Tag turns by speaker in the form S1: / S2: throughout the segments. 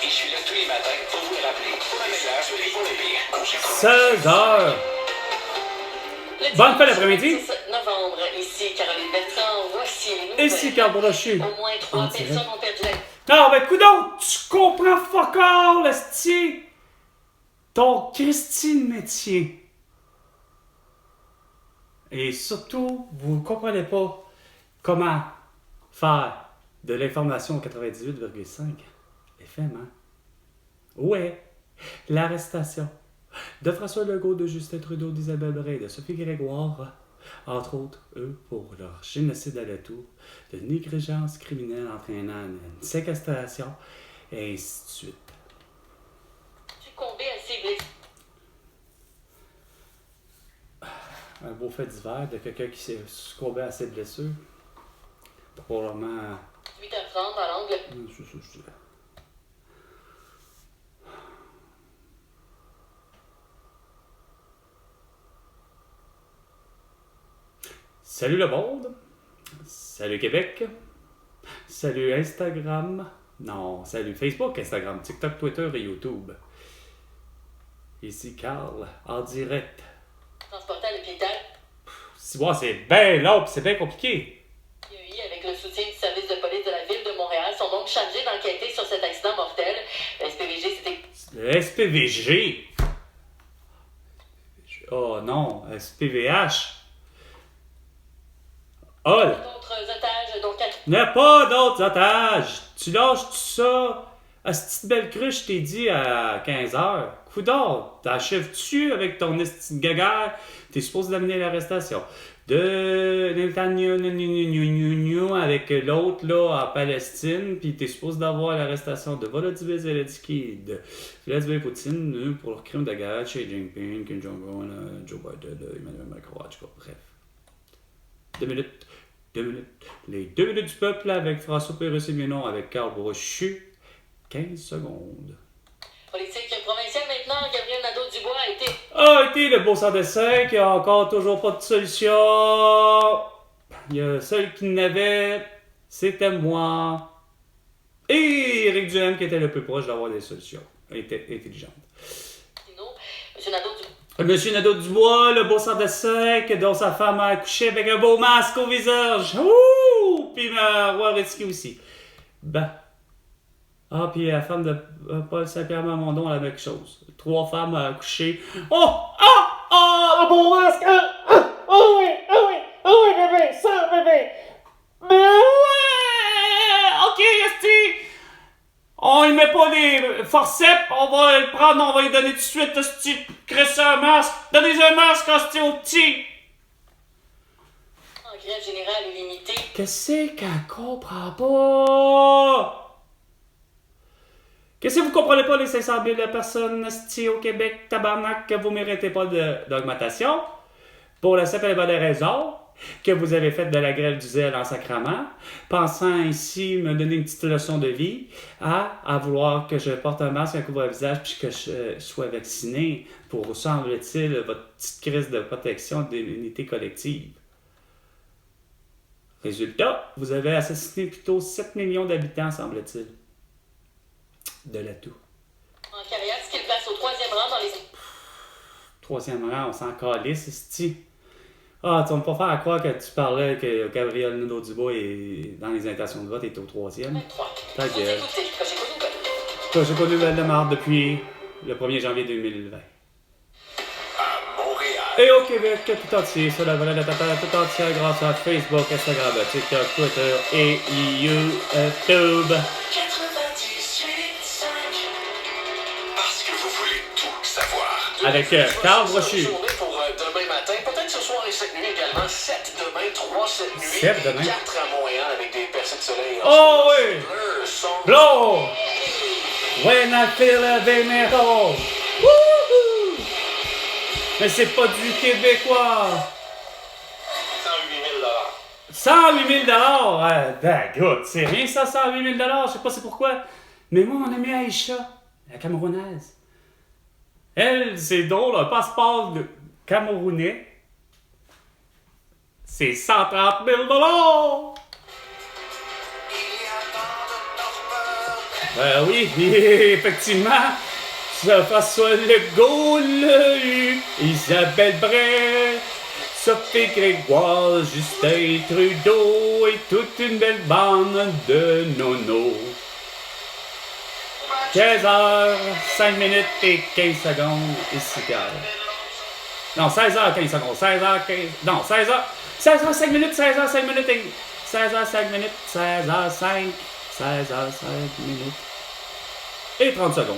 S1: je suis là tous les matins pour vous le rappeler. Pour le meilleur, et pour le pire.
S2: 16 heures. Bonne fin d'après-midi.
S3: 17 novembre, ici Caroline Bertrand, voici les nouvelles.
S2: Ici Carl Brochu.
S3: Au moins 3 personnes ont perdu la...
S2: Non, mais coudonc, tu comprends fuck all, esti. Ton Christine métier. Et surtout, vous ne comprenez pas comment faire de l'information 98,5 FM, hein? Ouais, l'arrestation de François Legault, de Justin Trudeau, d'Isabelle Bray, de Sophie Grégoire, entre autres, eux, pour leur génocide à la tour, de négligence criminelle entraînant une séquestration, et ainsi de suite.
S3: Succombé à ses blessures.
S2: Un beau fait divers de quelqu'un qui s'est succombé à ses blessures. Probablement...
S3: 8h30 dans l'angle.
S2: C'est ça, je dirais. Salut le monde! Salut Québec! Salut Instagram! Non, salut Facebook, Instagram, TikTok, Twitter et YouTube. Ici Carl, en direct.
S3: Transporté à l'hôpital.
S2: Si moi, c'est bien long pis c'est bien compliqué.
S3: IEI, avec le soutien du service de police de la ville de Montréal, sont donc chargés d'enquêter sur cet accident mortel. Le SPVG, c'était...
S2: Le SPVG! Oh non, SPVH! Oh!
S3: D'autres otages, donc...
S2: Il n'y a pas d'autres otages! Tu lâches tout ça! À cette petite belle cruche, je t'ai dit à 15h. Coudon, t'achèves-tu avec ton esti de gaga? T'es supposé d'amener l'arrestation. De Netanyahu avec l'autre là en Palestine, puis t'es supposé d'avoir l'arrestation de Volodymyr Zelensky, de Vladimir Poutine pour leur crime de guerre, Xi Jinping, Kim Jong-un, Joe Biden, Emmanuel Macron, en tout cas, bref. 2 minutes. Les 2 minutes du peuple avec François Pérusse-Minon, avec Carl Brochu. 15 secondes.
S3: Politique provinciale maintenant, Gabriel Nadeau-Dubois
S2: A été le beau sans dessin qui a encore toujours pas de solution. Il y a seul qui n'avait, c'était moi. Et Éric Duhem qui était le plus proche d'avoir des solutions. Était intelligente. Monsieur Nadeau-Dubois, le beau sans dessin dont sa femme a accouché avec un beau masque au visage. Ouh! Puis Roi Risky aussi. Ben. Ah, puis la femme de Paul Saint-Pierre Mamondon, elle a la même chose. 3 femmes à accoucher. Oh! Un beau masque! Oh oui, bébé! Ça, bébé! Mais ouais! Ok, esti! On y met pas des forceps, on va le prendre, on va lui donner tout de suite, esti, crée un masque! Donnez un masque, esti, au petit!
S3: En grève générale illimitée.
S2: Qu'est-ce qu'elle comprend pas? Qu'est-ce que vous comprenez pas les 500 000 personnes au Québec, tabarnak, que vous méritez pas d'augmentation? Pour la simple et bonne raison que vous avez fait de la grève du zèle en sacrament, pensant ainsi me donner une petite leçon de vie, à vouloir que je porte un masque, un couvre-visage, puis que je sois vacciné pour, semble-t-il, votre petite crise de protection d'immunité collective. Résultat, vous avez assassiné plutôt 7 millions d'habitants, semble-t-il. De l'atout.
S3: En carrière, ce qu'il place au 3e rang dans les...
S2: 3e rang, on s'en calisse, esti. Ah, tu vas me pas faire croire que tu parlais que Gabriel Nadeau-Dubois est dans les intentions de vote est au 3e. Ta gueule. J'ai pas de nouvelles de marde depuis le 1er janvier 2020.
S1: À Montréal.
S2: Et au Québec tout entier, sur la volée de tata tout entière grâce à Facebook, Instagram, TikTok, Twitter et YouTube.
S1: 98.5. Parce que vous voulez tout savoir.
S2: Avec Carl Brochu.
S1: Journée pour demain matin, peut-être ce soir et cette nuit également. 7 demain, 3 cette nuit.
S2: 7 demain.
S1: 4 à Montréal avec des percées de soleil.
S2: Oh oui!
S1: Bleu, sombre.
S2: Blow! When I feel a venerable! Wouhou! Mais c'est pas du québécois! 108 000 $! Ben, good, c'est rien ça, 108 000 $, je sais pas c'est pourquoi. Mais moi, mon amie Aïcha, la Camerounaise, elle, c'est drôle, un passeport de Camerounais, c'est 130 000 $! Oui, effectivement. François Legault, Isabelle Bray, Sophie Grégoire, Justin Trudeau et toute une belle bande de nonos. 15h, 5 minutes et 15 secondes ici, Pierre. Non, 16h, 15 secondes. 16h, 15... Non, 16h, 16h, 5 minutes, 16h, 5 minutes et... 16h, 5 minutes, 16h, 5... 16h, 5 minutes et 30 secondes.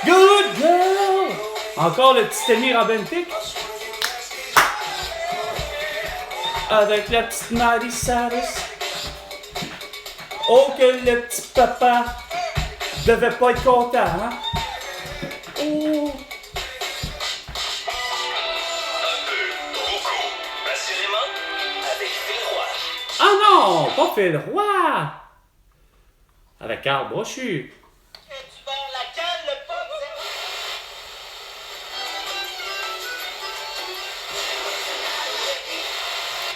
S2: Good girl! Encore le petit Amy Robentic. Avec la petite Miley Cyrus. Oh, que le petit papa devait pas être content, hein? Oh!
S1: Assurément, avec Phil Roy.
S2: Ah non! Pas Phil Roy! Avec Carl Brochu.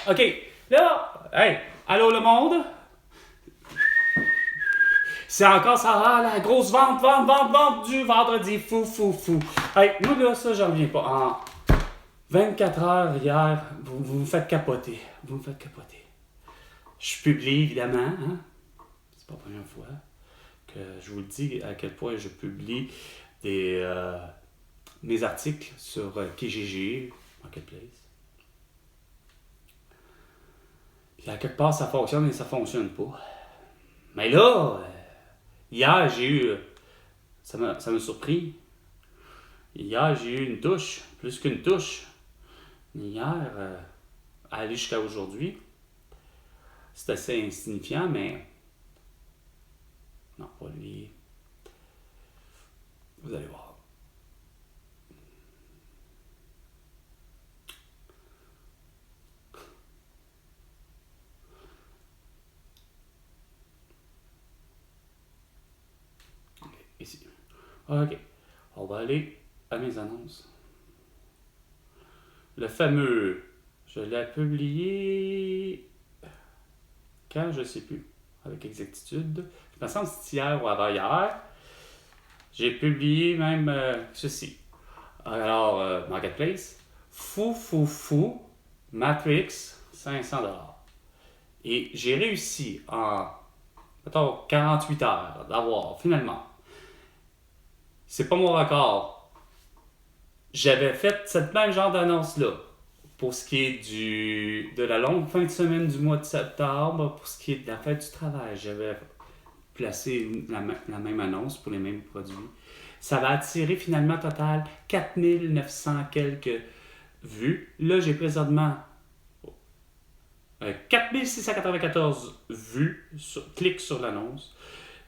S2: OK, là, hey, allô le monde? C'est encore ça, la grosse vente du vendredi, fou. Hey, moi là, ça, j'en reviens pas. En 24 heures hier, vous me faites capoter. Je publie, évidemment, hein? C'est pas la première fois que je vous le dis à quel point je publie mes articles sur Kijiji, Marketplace. Puis à quelque part, ça fonctionne et ça fonctionne pas. Mais là, hier, j'ai eu... Ça m'a surpris. Hier, j'ai eu une touche, plus qu'une touche. Hier, aller jusqu'à aujourd'hui, c'est assez insignifiant, mais... Non, pas lui. Vous allez voir. Ici. OK. On va aller à mes annonces. Le fameux, je l'ai publié quand, je ne sais plus, avec exactitude. Je me semble que c'est hier ou avant-hier. J'ai publié même ceci. Alors, Marketplace, fou, Matrix, 500$. Et j'ai réussi en, mettons, 48 heures d'avoir, finalement, c'est pas mon record. J'avais fait cette même genre d'annonce-là pour ce qui est de la longue fin de semaine du mois de septembre, pour ce qui est de la fête du travail. J'avais placé la même annonce pour les mêmes produits. Ça va attirer finalement total 4900 quelques vues. Là, j'ai présentement 4694 vues, clics sur l'annonce.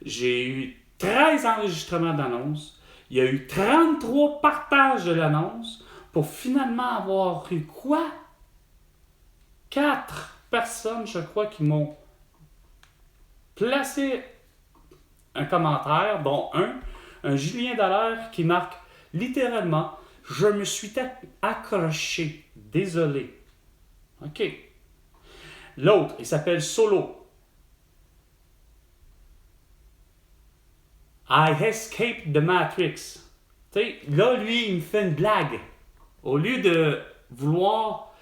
S2: J'ai eu 13 enregistrements d'annonces. Il y a eu 33 partages de l'annonce pour finalement avoir eu quoi? 4 personnes, je crois, qui m'ont placé un commentaire, dont un Julien Dallaire qui marque littéralement « Je me suis accroché, désolé ». OK. L'autre, il s'appelle Solo. I escaped the Matrix. Tu sais, là, lui, il me fait une blague. Au lieu de vouloir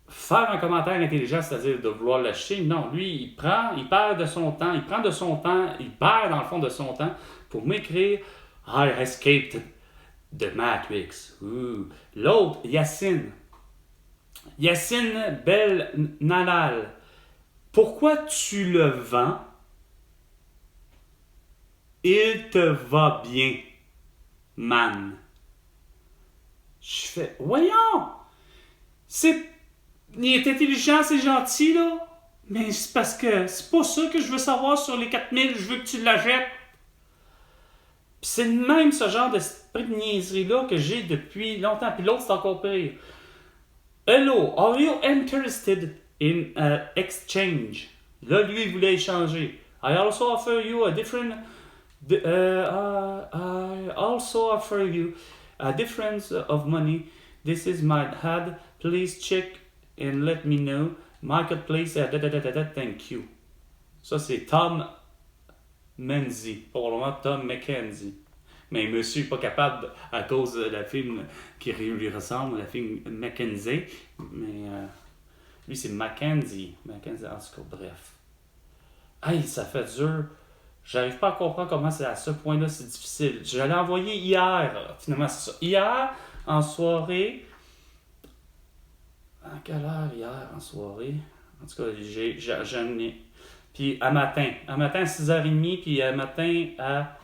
S2: faire un commentaire intelligent, c'est-à-dire de vouloir l'acheter, non, lui, il perd de son temps, il perd dans le fond de son temps pour m'écrire « I escaped the Matrix ». L'autre, Yacine Bel Nalal. Pourquoi tu le vends? Il te va bien, man. Je fais, voyons! Il est intelligent, c'est gentil, là. Mais c'est parce que c'est pas ça que je veux savoir sur les 4000, je veux que tu l'achètes. Puis c'est même ce genre d'esprit de niaiserie-là que j'ai depuis longtemps. Puis l'autre, c'est encore pire. Hello, are you interested in exchange? Là, lui, il voulait échanger. I also offer you a different... I also offer you a difference of money. This is my ad. Please check and let me know. Marketplace, thank you. Ça, c'est Tom Menzie. Probablement Tom McKenzie. Mais monsieur n'est pas capable, à cause de la fille qui lui ressemble, la fille Mackenzie. Mais lui, c'est Mackenzie. Mackenzie, en tout cas, bref. Hey, ça fait dur. J'arrive pas à comprendre comment c'est à ce point-là, c'est difficile. Je l'ai envoyé hier. Finalement, c'est ça. Hier, en soirée. À quelle heure hier, en soirée? En tout cas, j'en ai. Puis à matin. À matin à 6h30, puis à matin à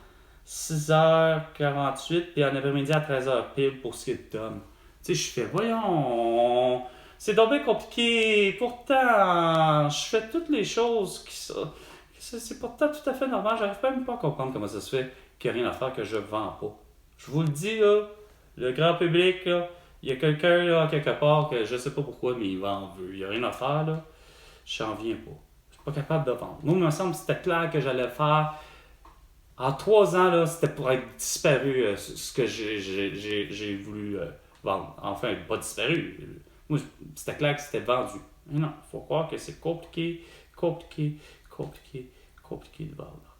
S2: 6h48, puis en après-midi à 13h pile pour ce qui est de Tom. Tu sais, je fais, voyons, c'est donc bien compliqué. Pourtant, je fais toutes les choses qui sont. C'est pourtant tout à fait normal. J'arrive même pas à comprendre comment ça se fait qu'il n'y a rien à faire que je ne vends pas. Je vous le dis, là, le grand public, là, il y a quelqu'un là, quelque part que je sais pas pourquoi, mais il en veut. Il n'y a rien à faire, là. J'en viens pas. Je suis pas capable de vendre. Moi, il me semble que c'était clair que j'allais faire. En 3 ans, là, c'était pour être disparu ce que j'ai voulu vendre. Enfin, pas disparu. Moi, c'était clair que c'était vendu. Mais non, il faut croire que c'est compliqué de vendre.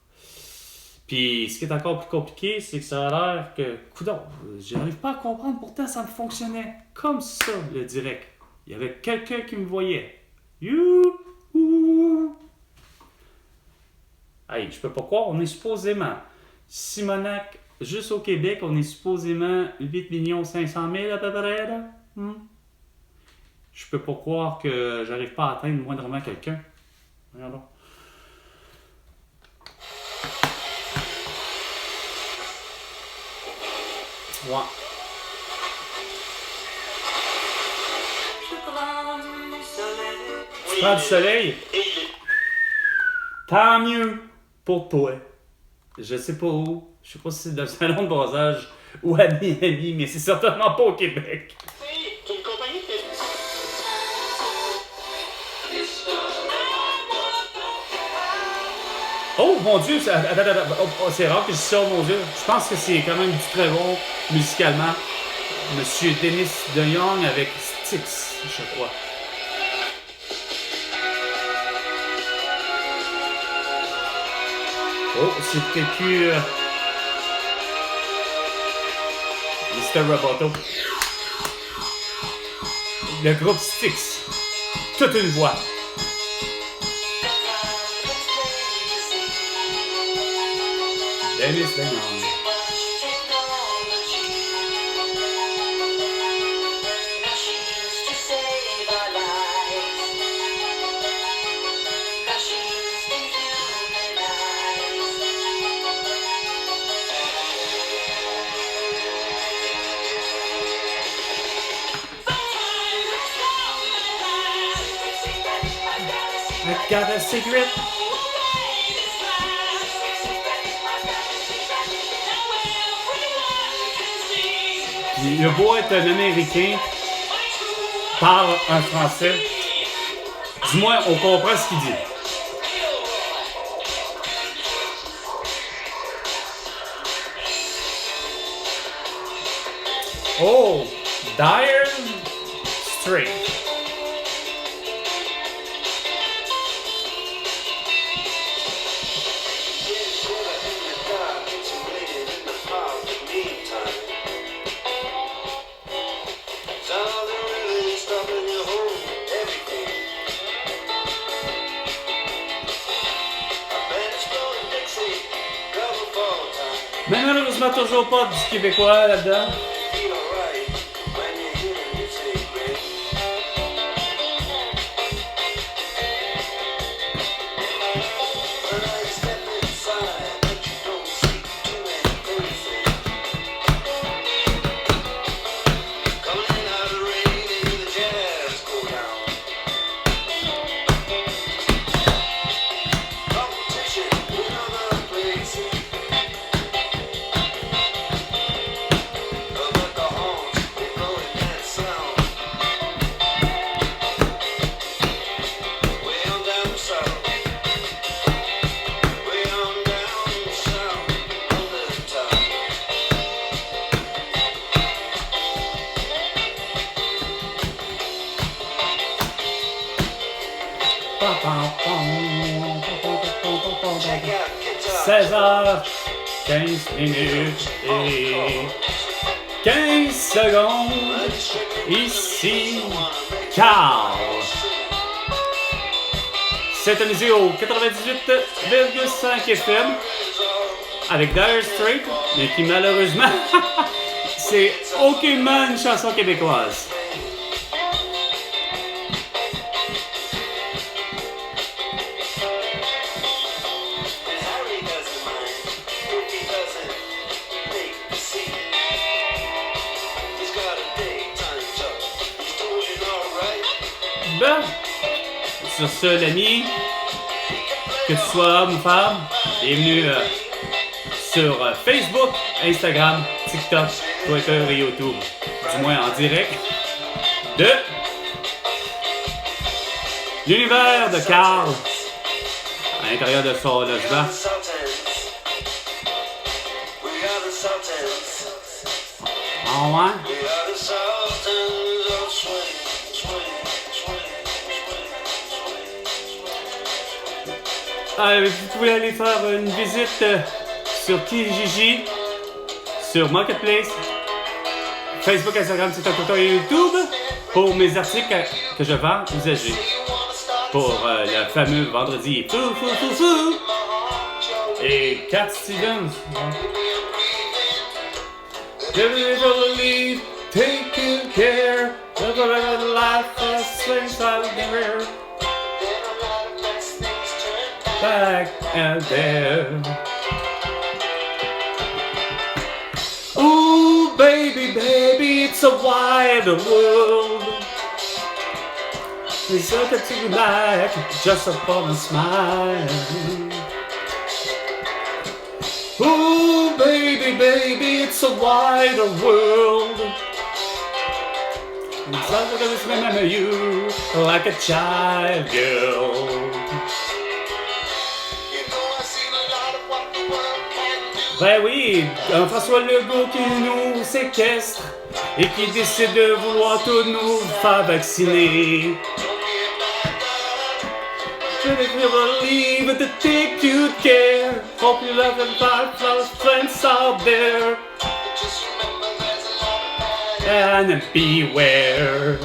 S2: Puis, ce qui est encore plus compliqué, c'est que ça a l'air que, coudonc, j'arrive pas à comprendre, pourtant ça me fonctionnait comme ça, le direct. Il y avait quelqu'un qui me voyait. Youhou! Hey, je peux pas croire, on est supposément, Simonac, juste au Québec, on est supposément 8 500 000 à peu près, là. Je peux pas croire que j'arrive pas à atteindre moindrement quelqu'un. Regardons. Ouais. Tu prends du soleil? Tant mieux pour toi. Je sais pas où. Je sais pas si c'est dans le salon de bronzage ou à Miami, mais c'est certainement pas au Québec.
S1: C'est une compagnie qui...
S2: Oh mon Dieu, c'est rare que je dise ça, oh mon Dieu. Je pense que c'est quand même du très bon musicalement. Monsieur Dennis DeYoung avec Styx, je crois. Oh, c'est peut-être plus... Mr. Roboto. Le groupe Styx. Toute une voix. Dennis DeYoung. I got a cigarette. Le beau est un Américain, parle un Français. Dis-moi, on comprend ce qu'il dit. Oh, Dire Straits. Mais malheureusement, toujours pas du québécois là-dedans. 16h15 minutes et 15 secondes. Ici, Carl. C'est amusé au 98,5 FM avec Dire Straits, mais qui malheureusement, c'est aucunement une chanson québécoise. Ben, sur ce, l'ami, que tu sois homme ou femme, bienvenue sur Facebook, Instagram, TikTok, Twitter et YouTube. Du moins en direct de l'univers de Carl à l'intérieur de son logement. Ah ouais? Vous pouvez aller faire une visite sur Kijiji, sur Marketplace, Facebook, Instagram, TikTok, Twitter et YouTube pour mes articles que je vends usagés. Pour le fameux vendredi fou fou fou fou et Cat Stevens. Deliberately take good care of the life that swings out there. Back and there. Ooh, baby, baby, it's a wide world. It's like a tonight, just upon a smile. Ooh, baby, baby, it's a wider world. It's like I just remember you like a child girl. Ben oui, un François Legault qui nous séquestre et qui décide de vouloir tous nous faire vacciner. Je vais believe to take good care. Hope you love and find friends out there. And beware.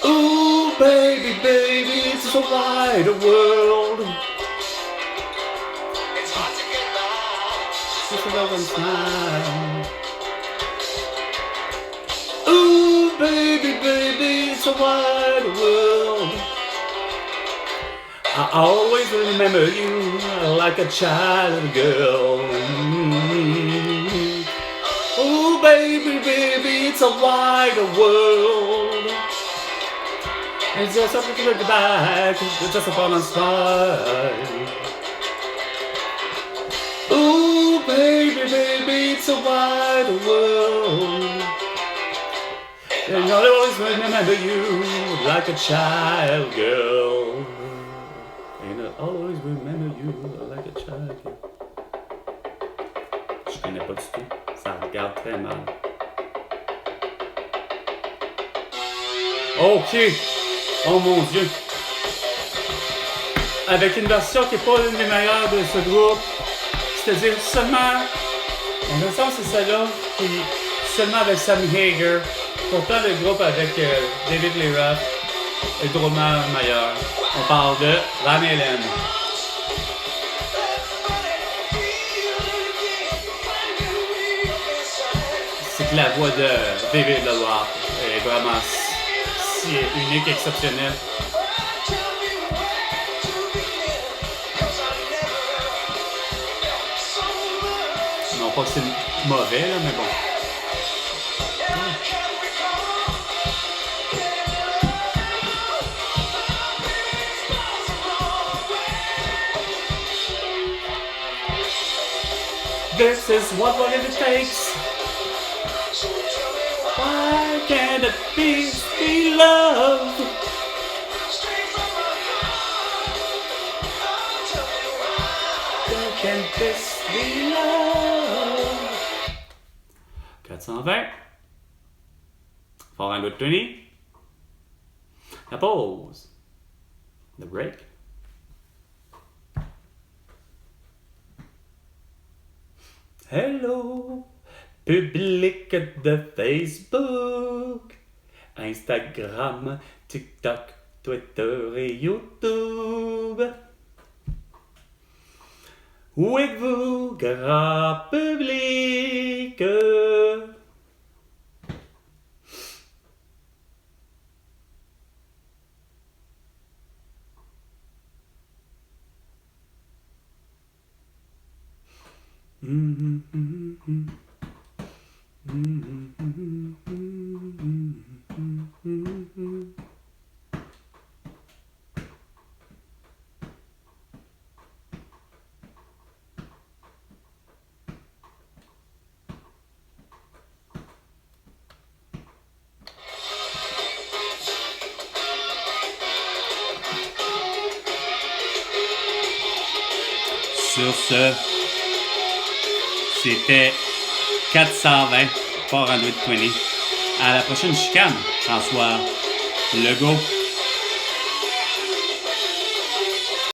S2: Ooh, baby, baby, it's a wide world. Love and smile. Ooh, baby, baby, it's a wide world. I always remember you like a child girl. Ooh, baby, baby, it's a wide world. It's just something to look back, just upon a smile. Ooh, baby, baby, it's a wide world. And I'll always remember you like a child girl. And I'll always remember you like a child girl. Je connais pas du tout. Ça regarde très mal. Ok. Oh mon Dieu. Avec une version qui n'est pas l'une des meilleures de ce groupe. C'est-à-dire seulement, la version c'est celle-là, qui seulement avec Sammy Hagar. Pourtant le groupe avec David Lee Roth est drôlement meilleur. On parle de Van Halen. C'est que la voix de David Lee Roth est vraiment si unique, exceptionnelle. Non pas que c'est mauvais là, mais bon. This is what it takes. Why can't it be love? Why can't this be love? 420. 420. La pause. The break. Hello, public de Facebook, Instagram, TikTok, Twitter et YouTube. Où êtes-vous, grand public? Sur ce, c'était 420 420. À la prochaine chicane, François Legault.